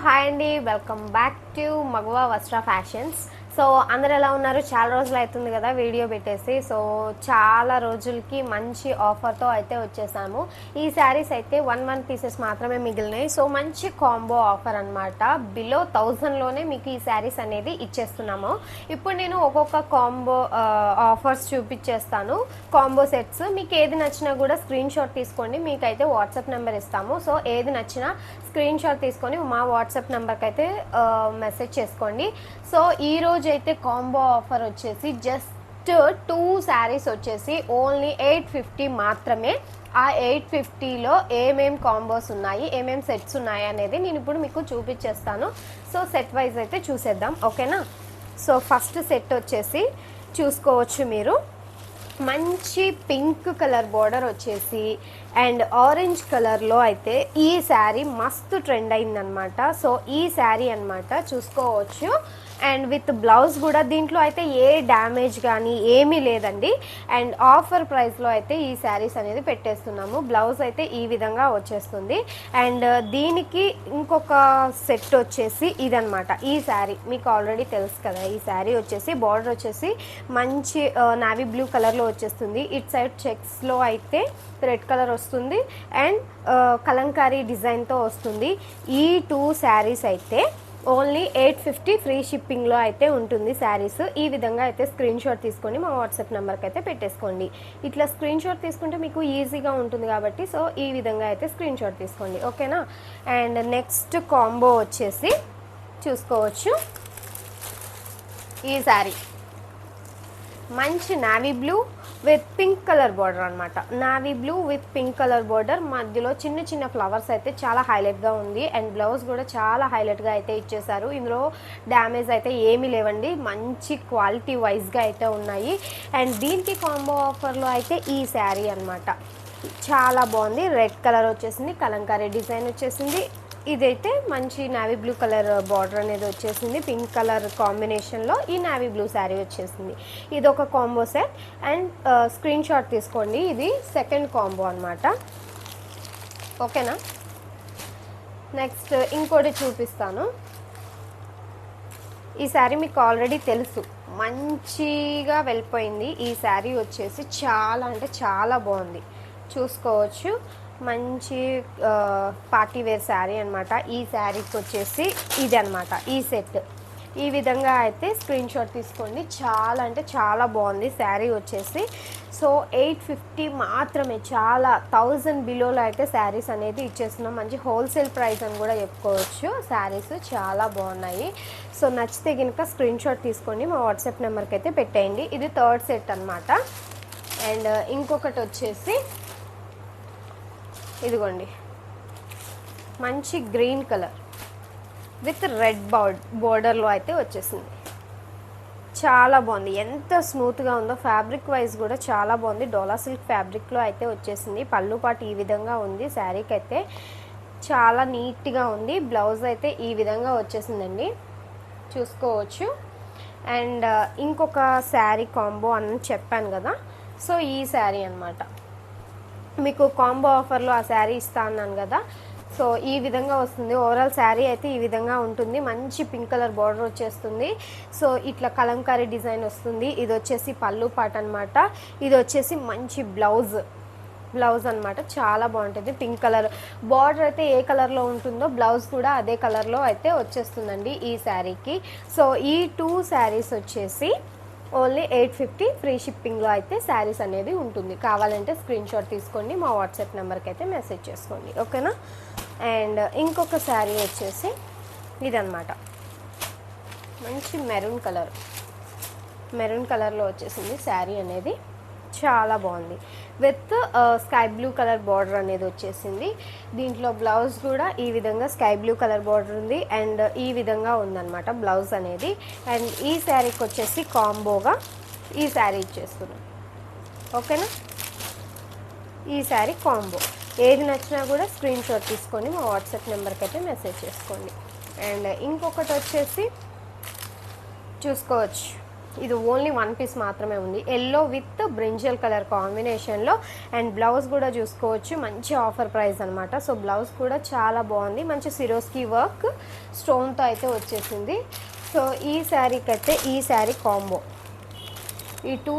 Hi అండి, welcome back to మగవా వస్త్ర fashions. So అందరు ఎలా ఉన్నారు? చాలా రోజులు అవుతుంది కదా వీడియో పెట్టేసి. సో చాలా రోజులకి మంచి ఆఫర్తో అయితే వచ్చేసాము. ఈ శారీస్ అయితే 1 పీసెస్ మాత్రమే మిగిలినాయి. సో మంచి కాంబో ఆఫర్ అనమాట. బిలో 1000లోనే మీకు ఈ శారీస్ అనేది ఇచ్చేస్తున్నాము. ఇప్పుడు నేను ఒక్కొక్క కాంబో ఆఫర్స్ చూపించేస్తాను. కాంబో సెట్స్ మీకు ఏది నచ్చినా కూడా స్క్రీన్ షాట్ తీసుకోండి. మీకైతే వాట్సాప్ నెంబర్ ఇస్తాము. సో ఏది నచ్చినా స్క్రీన్ షాట్ తీసుకొని మా వాట్సాప్ నెంబర్కి అయితే మెసేజ్ చేసుకోండి. సో ఈరోజు అయితే కాంబో ఆఫర్ వచ్చేసి జస్ట్ 2 శారీస్ వచ్చేసి ఓన్లీ 850 మాత్రమే. ఆ 850లో ఏమేం కాంబోస్ ఉన్నాయి, ఏమేం సెట్స్ ఉన్నాయి అనేది నేను ఇప్పుడు మీకు చూపించేస్తాను. సో సెట్ వైజ్ అయితే చూసేద్దాం, ఓకేనా? సో ఫస్ట్ సెట్ వచ్చేసి చూసుకోవచ్చు మీరు. మంచి పింక్ కలర్ బార్డర్ వచ్చేసి అండ్ ఆరెంజ్ కలర్లో అయితే ఈ శారీ మస్తు ట్రెండ్ అయిందనమాట. సో ఈ శారీ అనమాట చూసుకోవచ్చు. అండ్ విత్ బ్లౌజ్ కూడా దీంట్లో అయితే ఏ డ్యామేజ్ కానీ ఏమీ లేదండి. అండ్ ఆఫర్ ప్రైస్లో అయితే ఈ శారీస్ అనేది పెట్టేస్తున్నాము. బ్లౌజ్ అయితే ఈ విధంగా వచ్చేస్తుంది. అండ్ దీనికి ఇంకొక సెట్ వచ్చేసి ఇదనమాట. ఈ శారీ మీకు ఆల్రెడీ తెలుసు కదా. ఈ శారీ వచ్చేసి బార్డర్ వచ్చేసి మంచి నావీ బ్లూ కలర్లో వచ్చేస్తుంది. ఇట్ సైడ్ చెక్స్లో అయితే రెడ్ కలర్ వస్తుంది అండ్ కలంకారీ డిజైన్తో వస్తుంది. ఈ 2 శారీస్ అయితే ఓన్లీ 850 ఫ్రీ షిప్పింగ్లో అయితే ఉంటుంది శారీస్. ఈ విధంగా అయితే స్క్రీన్ షాట్ తీసుకొని మా వాట్సాప్ నెంబర్కి అయితే పెట్టేసుకోండి. ఇట్లా స్క్రీన్ షాట్ తీసుకుంటే మీకు ఈజీగా ఉంటుంది కాబట్టి సో ఈ విధంగా అయితే స్క్రీన్ షాట్ తీసుకోండి, ఓకేనా? అండ్ నెక్స్ట్ కాంబో వచ్చేసి చూసుకోవచ్చు. ఈ శారీ మంచి navy blue with pink colour border అనమాట. Navy blue with pink colour border మధ్యలో చిన్న చిన్న ఫ్లవర్స్ అయితే చాలా హైలైట్గా ఉంది. అండ్ బ్లౌజ్ కూడా చాలా హైలైట్గా అయితే ఇచ్చేసారు. ఇందులో డ్యామేజ్ అయితే ఏమీ లేవండి. మంచి క్వాలిటీ వైజ్గా అయితే ఉన్నాయి. అండ్ దీనికి కాంబో ఆఫర్లో అయితే ఈ శారీ అనమాట చాలా బాగుంది. రెడ్ కలర్ వచ్చేసింది, కలంకారీ డిజైన్ వచ్చేసింది. ఇదైతే మంచి నావీ బ్లూ కలర్ బార్డర్ అనేది వచ్చేసింది. పింక్ కలర్ కాంబినేషన్లో ఈ నావీ బ్లూ శారీ వచ్చేసింది. ఇది ఒక combo set. And screen shot తీసుకోండి. ఇది సెకండ్ కాంబో అనమాట, ఓకేనా? నెక్స్ట్ ఇంకోటి చూపిస్తాను. ఈ శారీ మీకు ఆల్రెడీ తెలుసు, మంచిగా వెళ్ళిపోయింది. ఈ శారీ వచ్చేసి చాలా అంటే చాలా బాగుంది, చూసుకోవచ్చు. మంచి పార్టీ వేర్ శారీ అనమాట. ఈ శారీకి వచ్చేసి ఇది అనమాట ఈ సెట్. ఈ విధంగా అయితే స్క్రీన్ షాట్ తీసుకోండి. చాలా అంటే చాలా బాగుంది శారీ వచ్చేసి. సో 850 మాత్రమే. చాలా 1000 బిలోలో అయితే శారీస్ అనేది ఇచ్చేస్తున్నాం. మంచి హోల్సేల్ ప్రైస్ అని కూడా చెప్పుకోవచ్చు. శారీస్ చాలా బాగున్నాయి. సో నచ్చితే కనుక స్క్రీన్ షాట్ తీసుకోండి, మా వాట్సాప్ నెంబర్కి అయితే పెట్టేయండి. ఇది థర్డ్ సెట్ అనమాట. అండ్ ఇంకొకటి వచ్చేసి ఇదిగోండి, మంచి గ్రీన్ కలర్ విత్ రెడ్ బోర్డర్లో అయితే వచ్చేసింది. చాలా బాగుంది. ఎంత స్మూత్గా ఉందో. ఫ్యాబ్రిక్ వైజ్ కూడా చాలా బాగుంది. డోలా సిల్క్ ఫ్యాబ్రిక్లో అయితే వచ్చేసింది. పళ్ళు పాటు ఈ విధంగా ఉంది. శారీకి అయితే చాలా నీట్గా ఉంది. బ్లౌజ్ అయితే ఈ విధంగా వచ్చేసిందండి, చూసుకోవచ్చు. అండ్ ఇంకొక శారీ కాంబో అని చెప్పాను కదా. సో ఈ శారీ అనమాట. మీకు కాంబో ఆఫర్లో ఆ శారీ ఇస్తా అన్నాను కదా. సో ఈ విధంగా వస్తుంది. ఓవరాల్ శారీ అయితే ఈ విధంగా ఉంటుంది. మంచి పింక్ కలర్ బార్డర్ వచ్చేస్తుంది. సో ఇట్లా కలంకారీ డిజైన్ వస్తుంది. ఇది వచ్చేసి పళ్ళు పాట అనమాట. ఇది వచ్చేసి మంచి బ్లౌజ్ అనమాట. చాలా బాగుంటుంది. పింక్ కలర్ బార్డర్ అయితే ఏ కలర్లో ఉంటుందో బ్లౌజ్ కూడా అదే కలర్లో అయితే వచ్చేస్తుందండి ఈ శారీకి. సో ఈ 2 శారీస్ వచ్చేసి ఓన్లీ 850 ఫ్రీ షిప్పింగ్లో అయితే శారీస్ అనేది ఉంటుంది. కావాలంటే స్క్రీన్ షాట్ తీసుకోండి, మా వాట్సాప్ నెంబర్కి అయితే మెసేజ్ చేసుకోండి, ఓకేనా? అండ్ ఇంకొక శారీ వచ్చేసి ఇదనమాట. మంచి మెరూన్ కలర్లో వచ్చేసింది శారీ అనేది. చాలా బాగుంది. With sky blue colour border అనేది వచ్చేసింది. దీంట్లో బ్లౌజ్ కూడా ఈ విధంగా స్కై బ్లూ కలర్ బార్డర్ ఉంది. అండ్ ఈ విధంగా ఉందన్నమాట బ్లౌజ్ అనేది. అండ్ ఈ శారీకి వచ్చేసి కాంబోగా ఈ శారీ ఇచ్చేస్తున్నాం, ఓకేనా? ఈ శారీ కాంబో. ఏది నచ్చినా కూడా స్క్రీన్ షాట్ తీసుకొని మా వాట్సాప్ నెంబర్కి అయితే మెసేజ్ చేసుకోండి. అండ్ ఇంకొకటి వచ్చేసి చూసుకోవచ్చు. ఇది ఓన్లీ 1 పీస్ మాత్రమే ఉంది, ఎల్లో విత్ బ్రింజల్ కలర్ కాంబినేషన్లో. అండ్ బ్లౌజ్ కూడా చూసుకోవచ్చు, మంచి ఆఫర్ ప్రైస్ అనమాట. సో బ్లౌజ్ కూడా చాలా బాగుంది, మంచి సిరోస్కి వర్క్ స్టోన్తో అయితే వచ్చేసింది. సో ఈ శారీకి అయితే ఈ శారీ కాంబో, ఈ టూ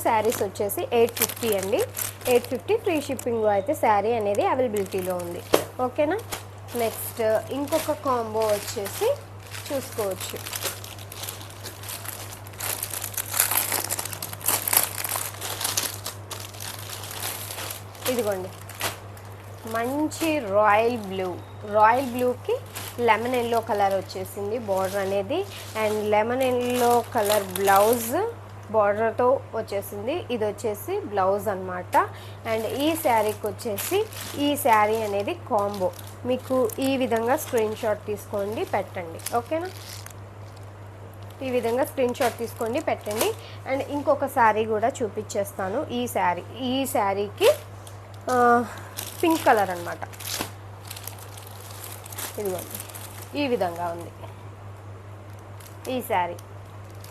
శారీస్ వచ్చేసి 850 అండి. 850 ఫ్రీ షిప్పింగ్లో అయితే శారీ అనేది అవైలబిలిటీలో ఉంది. ఓకేనా. నెక్స్ట్ ఇంకొక కాంబో వచ్చేసి చూసుకోవచ్చు. ఇదిగోండి, మంచి రాయల్ బ్లూకి లెమన్ ఎల్లో కలర్ వచ్చేసింది బార్డర్ అనేది. And lemon yellow colour blouse బార్డర్తో వచ్చేసింది. ఇది వచ్చేసి బ్లౌజ్ అనమాట. అండ్ ఈ శారీకి వచ్చేసి ఈ శారీ అనేది కాంబో. మీకు ఈ విధంగా స్క్రీన్ షాట్ తీసుకోండి, పెట్టండి. ఓకేనా. ఈ విధంగా స్క్రీన్ షాట్ తీసుకోండి, పెట్టండి. అండ్ ఇంకొక శారీ కూడా చూపించేస్తాను. ఈ శారీకి పింక్ కలర్ అనమాట. ఇదిగోండి, ఈ విధంగా ఉంది ఈ శారీ.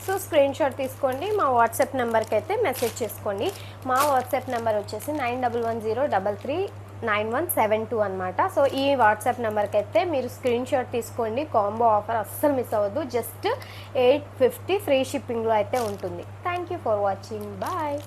సో స్క్రీన్ షాట్ తీసుకోండి, మా వాట్సాప్ నెంబర్కి అయితే మెసేజ్ చేసుకోండి. మా వాట్సాప్ నెంబర్ వచ్చేసి 9110339172 అనమాట. సో ఈ వాట్సాప్ నెంబర్కి అయితే మీరు స్క్రీన్ షాట్ తీసుకోండి. కాంబో ఆఫర్ అస్సలు మిస్ అవ్వద్దు. జస్ట్ 850 ఫ్రీ షిప్పింగ్లో అయితే ఉంటుంది. Thank you for watching. Bye.